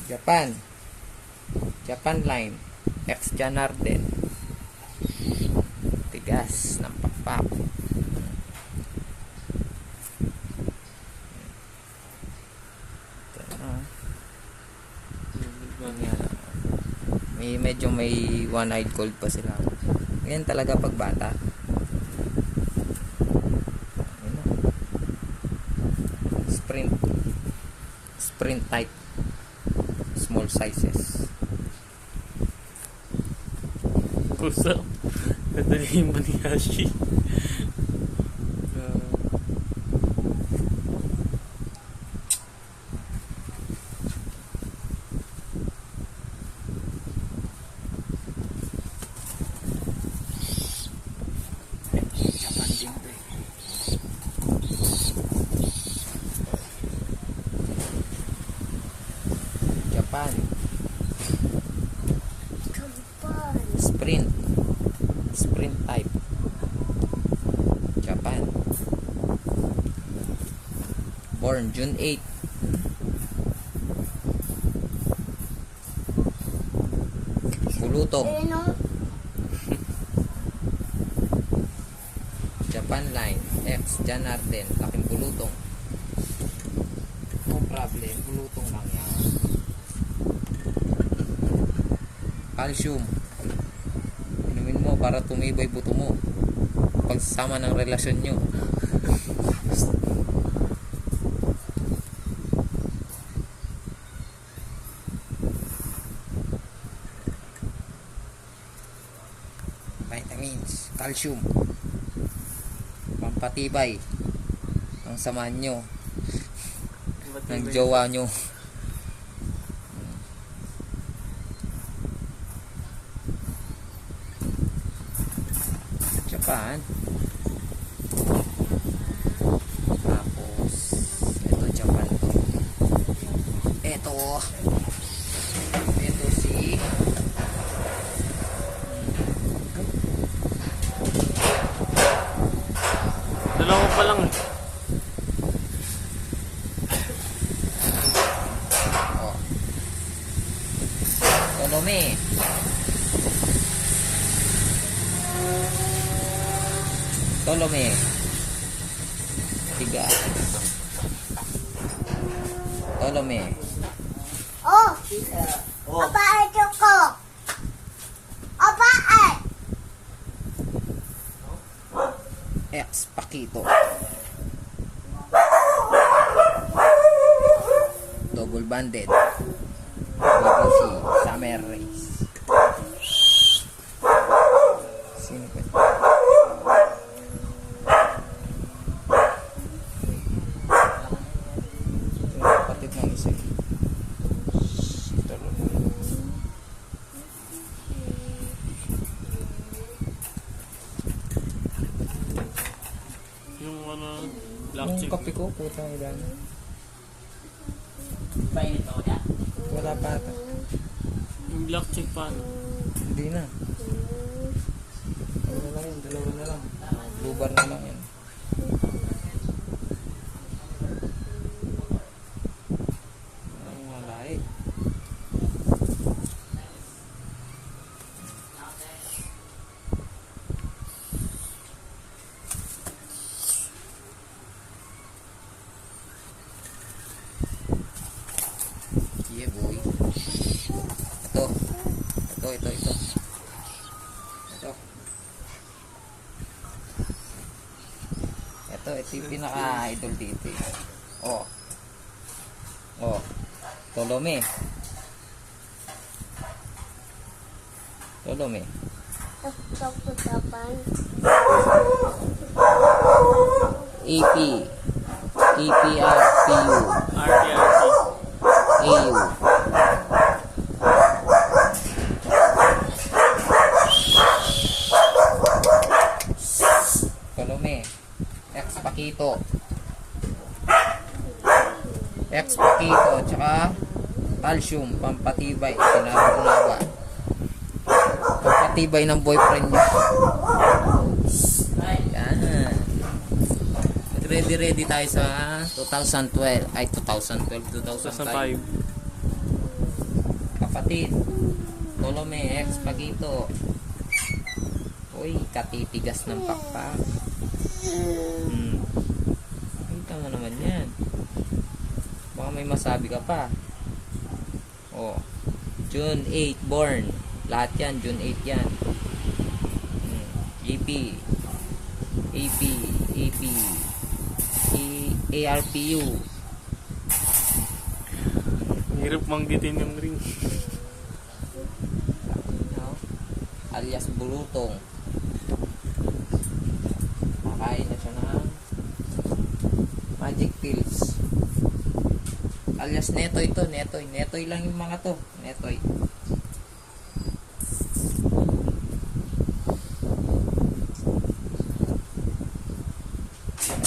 Japan. Japan line. X Janarden. Tigas ng pakpak. Medyo may one-eyed cold pa sila. Ngayon talaga pag bata. Sprint type, small sizes. Kusa. Ganda niya yung Banihashi. Japan. Sprint type. Japan. Born June 8. Pulutong. Japan line. X Janarden. Laking pulutong. No problem. Pulutong lang yan. Calcium. Inumin mo para tumibay buto mo. Pagsama ng relasyon nyo. Vitamins. Calcium. Pampatibay ang samahan nyo ng jowa nyo. Japan. Tapos ito Japan to. Ito si Dalawa pa lang. oh. Tolome. Tolome. Tiga. Tolome. Oh. Apa itu kok? Apaan? X Pakito. Double banded. BBC Summer Race. Sino pa? Kapatid ng isa. Yung black Yung chick. kape ko, putang ilan. Wala pa ata. Yung black chick paano? Hindi na. Wala na yun, dalawa na lang. Blue bar na lang yan. Ay, wala eh. Yeah boy. Ito. Ito yung pinaka-idol dito eh. Oh. Tolome. Kapan? EP. EPRPU. RTRC. AU. Tolome. X Pakito. Tsaka calcium, pampatibay. Sinabi ko na ba? Pampatibay ng boyfriend niya. Yan. Ready tayo sa 2012. Ay, 2012, 2005. 2005. kapatid. Tolome X Pagito. Uy, katitigas ng pakpak. Kita mo naman yan. Baka may masabi ka pa. Oh, June 8 born. Lahat yan, June 8 yan. AP, AP, AP, ARPU. Hirap manggitin yung ring. No? Alias bulutong. Makain na siya ng magic pills. Alias Netoy to, Netoy. Netoy lang yung mga to. Netoy.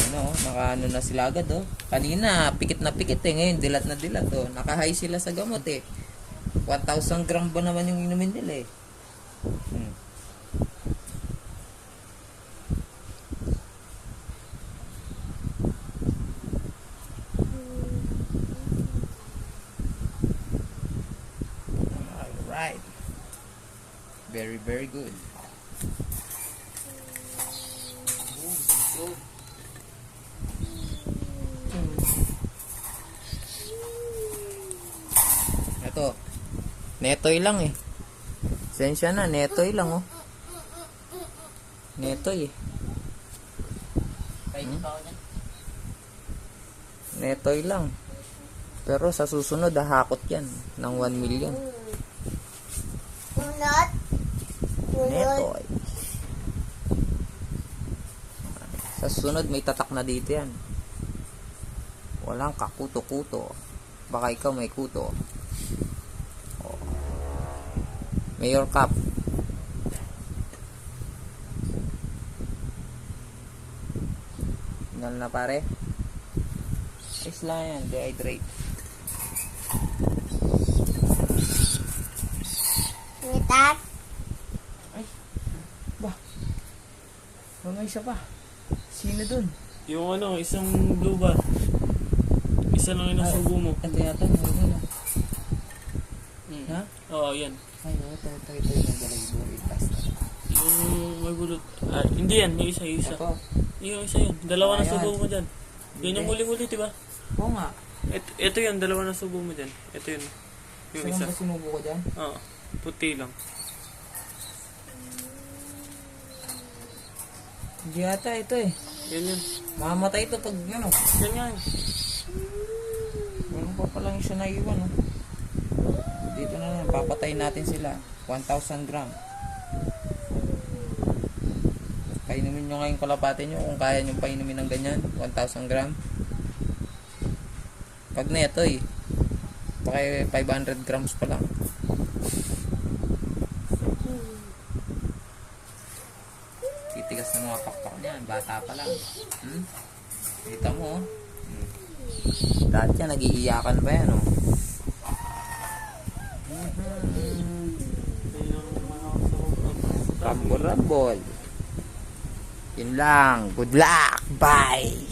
Ano, nakaano na sila agad oh. Kanina, pikit na pikit eh. Ngayon, dilat na dilat oh. Naka-high sila sa gamot eh. 1,000 gram ba naman yung inumin nila eh. Alright. Very, very good. Ito. Netoy lang eh. Sensya na, netoy lang oh. Netoy eh. Netoy lang. Pero sa susunod, hahakot yan ng 1 million. Sunod. Netoy. Sa susunod, may tatak na dito yan. Walang kakuto-kuto. Baka ikaw may kuto. Oh. Mayor Cup. Tingnan na pare. Isla yan, dehydrate. Mitat. May isa pa. Sino dun? Yung ano, isang blue bar. Isa lang yung nasubo mo. Ito yata, hindi na. Ha? Oo, yan. Ay, ito yung galaybo. Yung may bulot. Ah, hindi yan, yung isa. Ito. Yung isa yun. Dalawa na Ayan. subo mo dyan. Yun yung muli-muli, diba? Oo nga. Ito yun, dalawa na subo mo dyan. Ito yun. Yung Isa isa. lang ba sinubo ko dyan? Oo, puti lang. Hindi yata ito eh. Yan yun. Mamatay ito pag ano. Yan nga yun. Walang pa palang siya naiwan oh. Dito na lang, papatayin natin sila. 1,000 gram. Painumin nyo nga yung kalapate nyo kung kaya nyo painumin ng ganyan. 1,000 gram. Pag neto eh. Baka 500 grams pa lang. Titigas ng mga pakpak niyan. Bata pa lang. Kita mo oh. Dati yan, nag-iiyakan pa yan oh. Rambol. Yun lang. Good luck. Bye.